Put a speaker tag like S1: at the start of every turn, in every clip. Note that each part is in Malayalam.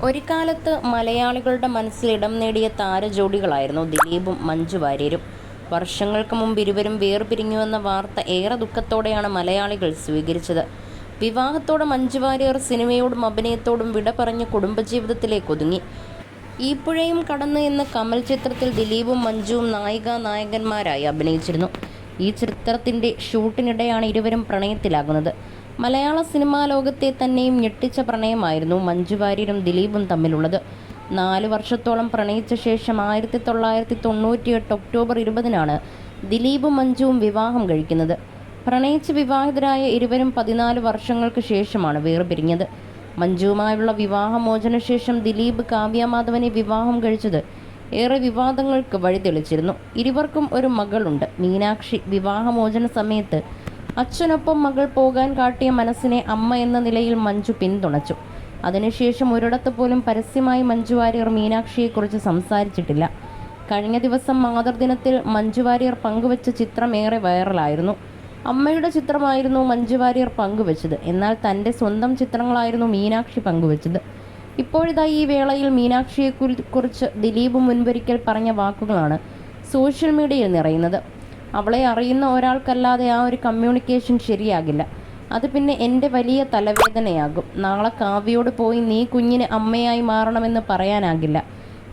S1: ഒരു കാലത്ത് മലയാളികളുടെ മനസ്സിൽ ഇടം നേടിയ താരജോഡികളായിരുന്നു ദിലീപും മഞ്ജു വാര്യരും. വർഷങ്ങൾക്ക് മുമ്പ് ഇരുവരും വേർപിരിഞ്ഞുവെന്ന വാർത്ത ഏറെ ദുഃഖത്തോടെയാണ് മലയാളികൾ സ്വീകരിച്ചത്. വിവാഹത്തോടെ മഞ്ജു വാര്യർ സിനിമയോടും അഭിനയത്തോടും വിട പറഞ്ഞ് കുടുംബജീവിതത്തിലേക്ക് ഒതുങ്ങി. ഈപ്പുഴയും കടന്ന് എന്ന കമൽ ചിത്രത്തിൽ ദിലീപും മഞ്ജുവും നായികനായകന്മാരായി അഭിനയിച്ചിരുന്നു. ഈ ചിത്രത്തിൻ്റെ ഷൂട്ടിനിടെയാണ് ഇരുവരും പ്രണയത്തിലാകുന്നത്. മലയാള സിനിമാ ലോകത്തെ തന്നെയും ഞെട്ടിച്ച പ്രണയമായിരുന്നു മഞ്ജു വാര്യരും ദിലീപും തമ്മിലുള്ളത്. 4 വർഷത്തോളം പ്രണയിച്ച ശേഷം 1998 ഒക്ടോബർ 20-നാണ് ദിലീപും മഞ്ജുവും വിവാഹം കഴിക്കുന്നത്. പ്രണയിച്ച് വിവാഹിതരായ ഇരുവരും 14 വർഷങ്ങൾക്ക് ശേഷമാണ് വേർപിരിഞ്ഞത്. മഞ്ജുവുമായുള്ള വിവാഹമോചനശേഷം ദിലീപ് കാവ്യ മാധവനെ വിവാഹം കഴിച്ചത് ഏറെ വിവാദങ്ങൾക്ക് വഴിതെളിച്ചിരുന്നു. ഇരുവർക്കും ഒരു മകളുണ്ട്, മീനാക്ഷി. വിവാഹമോചന സമയത്ത് അച്ഛനൊപ്പം മകൾ പോകാൻ കാട്ടിയ മനസ്സിനെ അമ്മ എന്ന നിലയിൽ മഞ്ജു പിന്തുണച്ചു. അതിനുശേഷം ഒരിടത്ത് പോലും പരസ്യമായി മഞ്ജു വാര്യർ മീനാക്ഷിയെക്കുറിച്ച് സംസാരിച്ചിട്ടില്ല. കഴിഞ്ഞ ദിവസം മാതൃദിനത്തിൽ മഞ്ജു വാര്യർ പങ്കുവച്ച ചിത്രം ഏറെ വൈറലായിരുന്നു. അമ്മയുടെ ചിത്രമായിരുന്നു മഞ്ജു വാര്യർ പങ്കുവച്ചത്. എന്നാൽ തൻ്റെ സ്വന്തം ചിത്രങ്ങളായിരുന്നു മീനാക്ഷി പങ്കുവച്ചത്. ഇപ്പോഴിതാ ഈ വേളയിൽ മീനാക്ഷിയെക്കുറിച്ച് ദിലീപ് മുൻപൊരിക്കൽ പറഞ്ഞ വാക്കുകളാണ് സോഷ്യൽ മീഡിയയിൽ നിറയുന്നത്. അവളെ അറിയുന്ന ഒരാൾക്കല്ലാതെ ആ ഒരു കമ്മ്യൂണിക്കേഷൻ ശരിയാകില്ല. അത് പിന്നെ എൻ്റെ വലിയ തലവേദനയാകും. നാളെ കാവ്യയോട് പോയി നീ കുഞ്ഞിന് അമ്മയായി മാറണമെന്ന് പറയാനാകില്ല.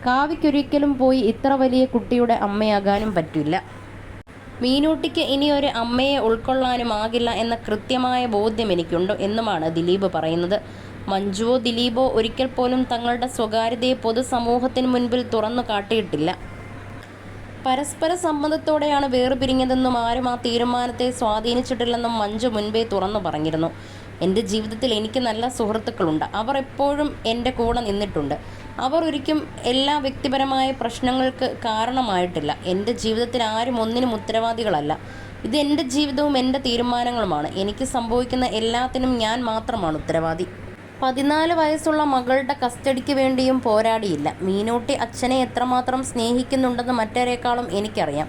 S1: കാവ്യയ്ക്കൊരിക്കലും പോയി ഇത്ര വലിയ കുട്ടിയുടെ അമ്മയാകാനും പറ്റില്ല. മീനൂട്ടിക്ക് ഇനി ഒരു അമ്മയെ ഉൾക്കൊള്ളാനും ആകില്ല എന്ന കൃത്യമായ ബോധ്യം എനിക്കുണ്ട് എന്നുമാണ് ദിലീപ് പറയുന്നത്. മഞ്ജുവോ ദിലീപോ ഒരിക്കൽ പോലും തങ്ങളുടെ സ്വകാര്യതയെ പൊതുസമൂഹത്തിന് മുൻപിൽ തുറന്നു കാട്ടിയിട്ടില്ല. പരസ്പര സമ്മതത്തോടെയാണ് വേർപിരിഞ്ഞതെന്നും ആരും ആ തീരുമാനത്തെ സ്വാധീനിച്ചിട്ടില്ലെന്നും മഞ്ജു മുൻപേ തുറന്നു പറഞ്ഞിരുന്നു. എൻ്റെ ജീവിതത്തിൽ എനിക്ക് നല്ല സുഹൃത്തുക്കളുണ്ട്. അവർ എപ്പോഴും എൻ്റെ കൂടെ നിന്നിട്ടുണ്ട്. അവർ ഒരിക്കലും എല്ലാ വ്യക്തിപരമായ പ്രശ്നങ്ങൾക്ക് കാരണമായിട്ടില്ല. എൻ്റെ ജീവിതത്തിൽ ആരും ഒന്നിനും ഉത്തരവാദികളല്ല. ഇത് എൻ്റെ ജീവിതവും എൻ്റെ തീരുമാനങ്ങളുമാണ്. എനിക്ക് സംഭവിക്കുന്ന എല്ലാത്തിനും ഞാൻ മാത്രമാണ് ഉത്തരവാദി. 14 വയസ്സുള്ള മകളുടെ കസ്റ്റഡിക്ക് വേണ്ടിയും പോരാടിയില്ല. മീനൂട്ടി അച്ഛനെ എത്രമാത്രം സ്നേഹിക്കുന്നുണ്ടെന്ന് മറ്റാരേക്കാളും എനിക്കറിയാം.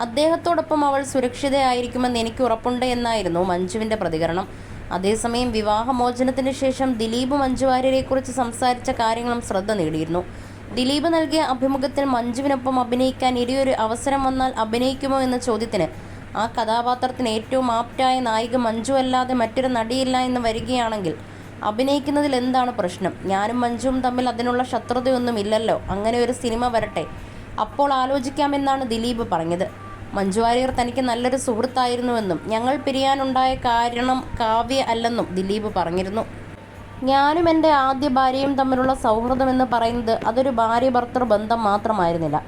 S1: അദ്ദേഹത്തോടൊപ്പം അവൾ സുരക്ഷിതയായിരിക്കുമെന്ന് എനിക്ക് ഉറപ്പുണ്ട് എന്നായിരുന്നു മഞ്ജുവിൻ്റെ പ്രതികരണം. അതേസമയം വിവാഹമോചനത്തിന് ശേഷം ദിലീപ് മഞ്ജു വാര്യരെക്കുറിച്ച് സംസാരിച്ച കാര്യങ്ങളും ശ്രദ്ധ നേടിയിരുന്നു. ദിലീപ് നൽകിയ അഭിമുഖത്തിൽ മഞ്ജുവിനൊപ്പം അഭിനയിക്കാൻ ഇനിയൊരു അവസരം വന്നാൽ അഭിനയിക്കുമോ എന്ന ചോദ്യത്തിന് ആ കഥാപാത്രത്തിന് ഏറ്റവും ആപ്റ്റായ നായിക മഞ്ജു അല്ലാതെ മറ്റൊരു നടിയില്ല എന്ന് വരികയാണെങ്കിൽ അഭിനയിക്കുന്നതിൽ എന്താണ് പ്രശ്നം? ഞാനും മഞ്ജുവും തമ്മിൽ അതിനുള്ള ശത്രുതയൊന്നുമില്ലല്ലോ. അങ്ങനെ ഒരു സിനിമ വരട്ടെ, അപ്പോൾ ആലോചിക്കാമെന്നാണ് ദിലീപ് പറഞ്ഞത്. മഞ്ജു വാര്യർ തനിക്ക് നല്ലൊരു സുഹൃത്തായിരുന്നുവെന്നും ഞങ്ങൾ പിരിയാനുണ്ടായ കാരണം കാവ്യ അല്ലെന്നും ദിലീപ് പറഞ്ഞിരുന്നു. ഞാനും എൻ്റെ ആദ്യ ഭാര്യയും തമ്മിലുള്ള സൗഹൃദമെന്ന് പറയുന്നത് അതൊരു ഭാര്യ ഭർത്തൃ ബന്ധം മാത്രമായിരുന്നില്ല.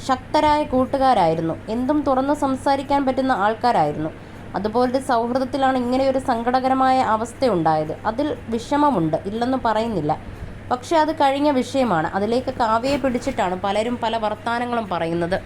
S1: ശക്തരായ കൂട്ടുകാരായിരുന്നു. എന്തും തുറന്നു സംസാരിക്കാൻ പറ്റുന്ന ആൾക്കാരായിരുന്നു. അതുപോലൊരു സൗഹൃദത്തിലാണ് ഇങ്ങനെയൊരു സങ്കടകരമായ അവസ്ഥയുണ്ടായത്. അതിൽ വിഷമമുണ്ട്, ഇല്ലെന്ന് പറയുന്നില്ല. പക്ഷേ അത് കഴിഞ്ഞ വിഷയമാണ്. അതിലേക്ക് കാവ്യയെ പിടിച്ചിട്ടാണ് പലരും പല വർത്തമാനങ്ങളും പറയുന്നത്.